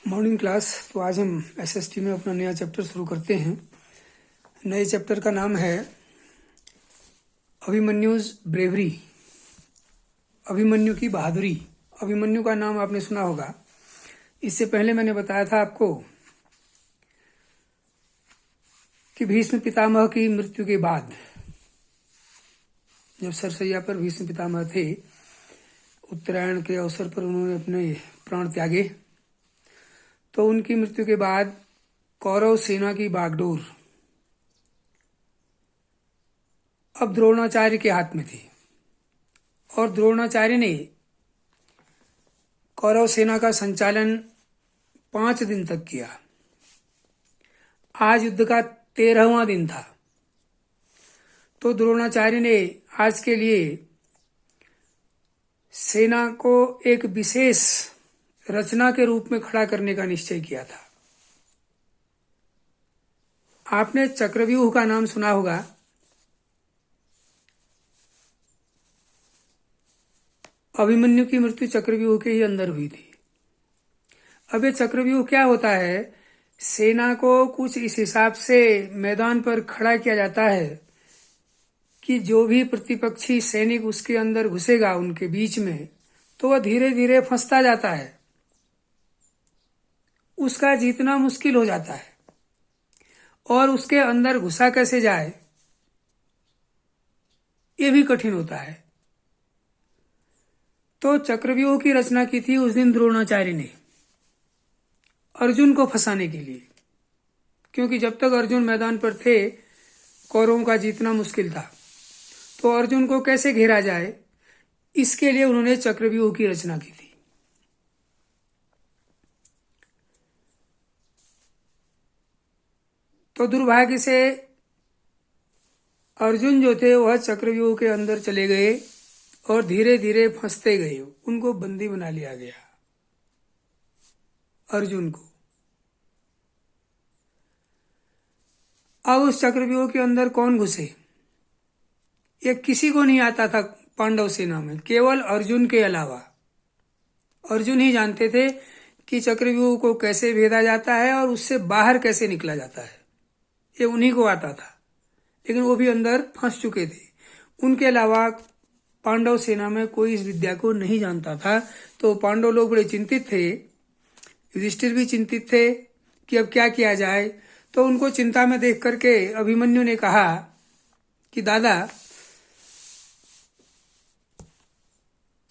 Morning class. तो आज हम एसएसटी में अपना नया चैप्टर शुरू करते हैं। नए चैप्टर का नाम है अभिमन्युज ब्रेवरी, अभिमन्यु की बहादुरी। अभिमन्यु का नाम आपने सुना होगा। इससे पहले मैंने बताया था आपको कि भीष्म पितामह की मृत्यु के बाद, जब सरसैया पर भीष्म पितामह थे, उत्तरायण के अवसर पर उन्होंने अपने प्राण त्यागे, तो उनकी मृत्यु के बाद कौरव सेना की बागडोर अब द्रोणाचार्य के हाथ में थी और द्रोणाचार्य ने कौरव सेना का संचालन 5 दिन तक किया। आज युद्ध का 13वां दिन था, तो द्रोणाचार्य ने आज के लिए सेना को एक विशेष रचना के रूप में खड़ा करने का निश्चय किया था। आपने चक्रव्यूह का नाम सुना होगा। अभिमन्यु की मृत्यु चक्रव्यूह के ही अंदर हुई थी। अब ये चक्रव्यूह क्या होता है? सेना को कुछ इस हिसाब से मैदान पर खड़ा किया जाता है कि जो भी प्रतिपक्षी सैनिक उसके अंदर घुसेगा उनके बीच में, तो वह धीरे धीरे फंसता जाता है, उसका जीतना मुश्किल हो जाता है और उसके अंदर घुसा कैसे जाए ये भी कठिन होता है। तो चक्रव्यूह की रचना की थी उस दिन द्रोणाचार्य ने अर्जुन को फंसाने के लिए, क्योंकि जब तक अर्जुन मैदान पर थे कौरवों का जीतना मुश्किल था। तो अर्जुन को कैसे घेरा जाए, इसके लिए उन्होंने चक्रव्यूह की रचना की थी। तो दुर्भाग्य से अर्जुन जो थे वह चक्रव्यूह के अंदर चले गए और धीरे धीरे फंसते गए। उनको बंदी बना लिया गया, अर्जुन को। अब उस चक्रव्यूह के अंदर कौन घुसे, ये किसी को नहीं आता था पांडव सेना में, केवल अर्जुन के अलावा। अर्जुन ही जानते थे कि चक्रव्यूह को कैसे भेदा जाता है और उससे बाहर कैसे निकला जाता है, ये उन्हीं को आता था। लेकिन वो भी अंदर फंस चुके थे। उनके अलावा पांडव सेना में कोई इस विद्या को नहीं जानता था। तो पांडव लोग बड़े चिंतित थे, युधिष्ठिर भी चिंतित थे कि अब क्या किया जाए। तो उनको चिंता में देख करके अभिमन्यु ने कहा कि दादा,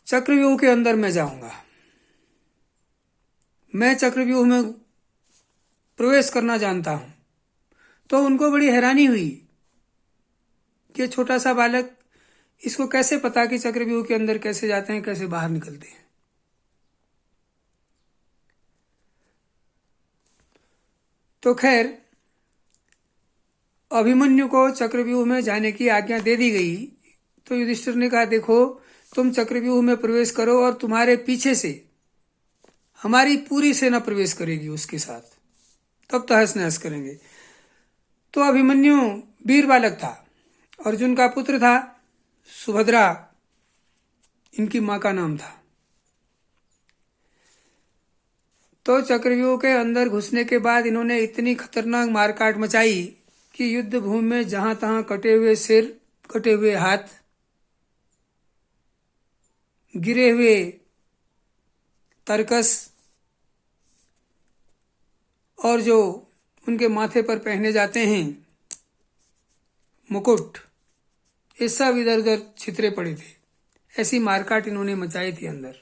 चक्रव्यूह के अंदर मैं जाऊंगा, मैं चक्रव्यूह में प्रवेश करना जानता हूं। तो उनको बड़ी हैरानी हुई कि छोटा सा बालक, इसको कैसे पता कि चक्रव्यूह के अंदर कैसे जाते हैं, कैसे बाहर निकलते हैं। तो खैर, अभिमन्यु को चक्रव्यूह में जाने की आज्ञा दे दी गई। तो युधिष्ठिर ने कहा, देखो तुम चक्रव्यूह में प्रवेश करो और तुम्हारे पीछे से हमारी पूरी सेना प्रवेश करेगी उसके साथ, तब तहस नहस करेंगे। तो अभिमन्यु वीर बालक था, अर्जुन का पुत्र था, सुभद्रा इनकी मां का नाम था। तो चक्रव्यूह के अंदर घुसने के बाद इन्होंने इतनी खतरनाक मारकाट मचाई कि युद्ध भूमि में जहां तहां कटे हुए सिर, कटे हुए हाथ, गिरे हुए तरकस और जो उनके माथे पर पहने जाते हैं मुकुट, ये सब इधर उधर छितरे पड़े थे। ऐसी मारकाट इन्होंने मचाई थी अंदर।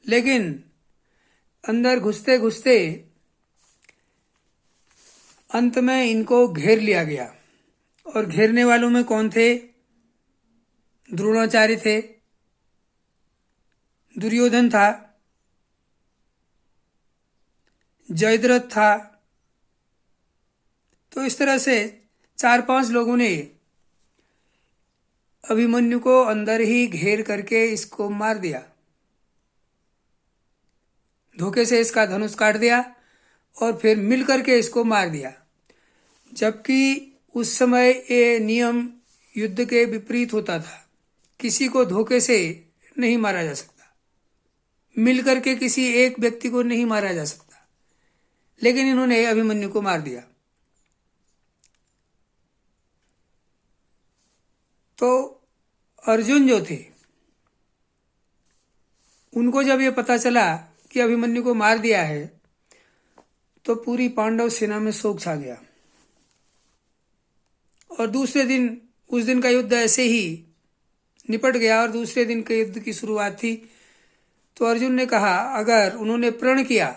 लेकिन अंदर घुसते घुसते अंत में इनको घेर लिया गया। और घेरने वालों में कौन थे? द्रोणाचार्य थे, दुर्योधन था, जयद्रथ था। तो इस तरह से 4-5 लोगों ने अभिमन्यु को अंदर ही घेर करके इसको मार दिया, धोखे से इसका धनुष काट दिया और फिर मिल करके इसको मार दिया। जबकि उस समय ये नियम युद्ध के विपरीत होता था, किसी को धोखे से नहीं मारा जा सकता, मिलकर के किसी एक व्यक्ति को नहीं मारा जा सकता। लेकिन इन्होंने अभिमन्यु को मार दिया। तो अर्जुन जो थे उनको जब ये पता चला कि अभिमन्यु को मार दिया है तो पूरी पांडव सेना में शोक छा गया। और दूसरे दिन, उस दिन का युद्ध ऐसे ही निपट गया और दूसरे दिन के युद्ध की शुरुआत थी। तो अर्जुन ने कहा, अगर उन्होंने प्रण किया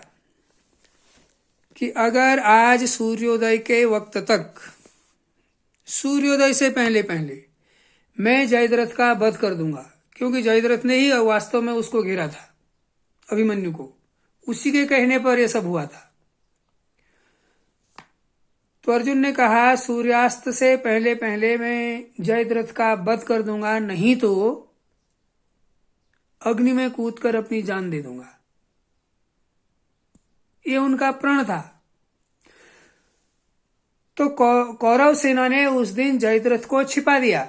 कि अगर आज सूर्योदय के वक्त तक, सूर्योदय से पहले पहले मैं जयद्रथ का वध कर दूंगा, क्योंकि जयद्रथ ने ही वास्तव में उसको घेरा था, अभिमन्यु को, उसी के कहने पर यह सब हुआ था। तो अर्जुन ने कहा, सूर्यास्त से पहले पहले मैं जयद्रथ का वध कर दूंगा, नहीं तो अग्नि में कूदकर अपनी जान दे दूंगा। ये उनका प्रण था। तो कौरव सेना ने उस दिन जयद्रथ को छिपा दिया,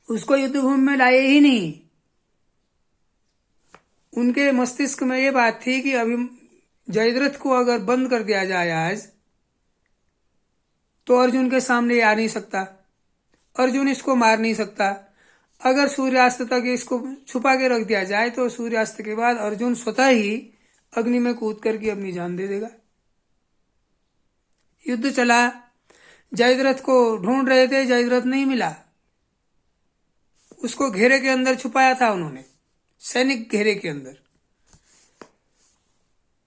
उसको युद्धभूमि में लाए ही नहीं। उनके मस्तिष्क में ये बात थी कि अभी जयद्रथ को अगर बंद कर दिया जाए आज, तो अर्जुन के सामने आ नहीं सकता, अर्जुन इसको मार नहीं सकता। अगर सूर्यास्त तक इसको छुपा के रख दिया जाए तो सूर्यास्त के बाद अर्जुन स्वतः ही अग्नि में कूद करके अपनी जान दे देगा। युद्ध चला, जयद्रथ को ढूंढ रहे थे, जयद्रथ नहीं मिला। उसको घेरे के अंदर छुपाया था उन्होंने, सैनिक घेरे के अंदर।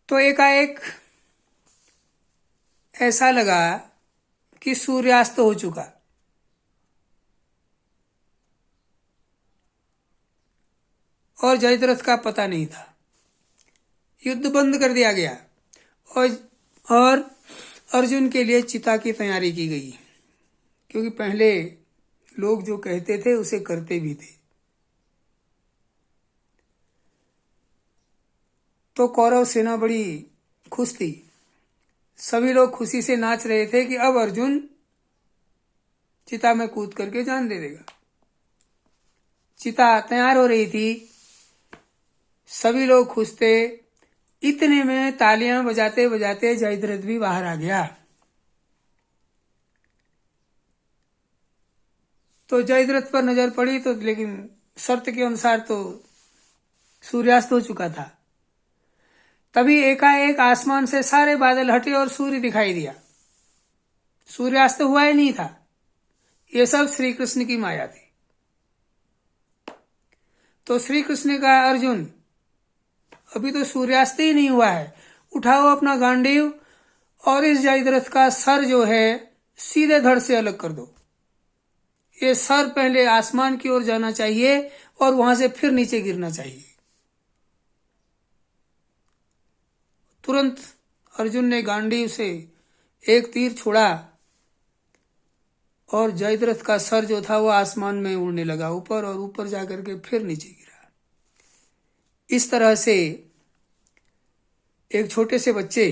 तो एकाएक ऐसा लगा कि सूर्यास्त हो चुका। और जयद्रथ का पता नहीं था। युद्ध बंद कर दिया गया और अर्जुन के लिए चिता की तैयारी की गई, क्योंकि पहले लोग जो कहते थे उसे करते भी थे। तो कौरव सेना बड़ी खुश थी, सभी लोग खुशी से नाच रहे थे कि अब अर्जुन चिता में कूद करके जान दे देगा। चिता तैयार हो रही थी, सभी लोग खुश थे। इतने में तालियां बजाते बजाते जयद्रथ भी बाहर आ गया। तो जयद्रथ पर नजर पड़ी तो, लेकिन शर्त के अनुसार तो सूर्यास्त हो चुका था। तभी एकाएक आसमान से सारे बादल हटे और सूर्य दिखाई दिया। सूर्यास्त हुआ ही नहीं था। ये सब श्री कृष्ण की माया थी। तो श्री कृष्ण का, अर्जुन अभी तो सूर्यास्त ही नहीं हुआ है, उठाओ अपना गांडीव और इस जयद्रथ का सर जो है सीधे धड़ से अलग कर दो। ये सर पहले आसमान की ओर जाना चाहिए और वहां से फिर नीचे गिरना चाहिए। तुरंत अर्जुन ने गांडीव से एक तीर छोड़ा और जयद्रथ का सर जो था वो आसमान में उड़ने लगा ऊपर, और ऊपर जाकर के फिर नीचे गिरा। इस तरह से एक छोटे से बच्चे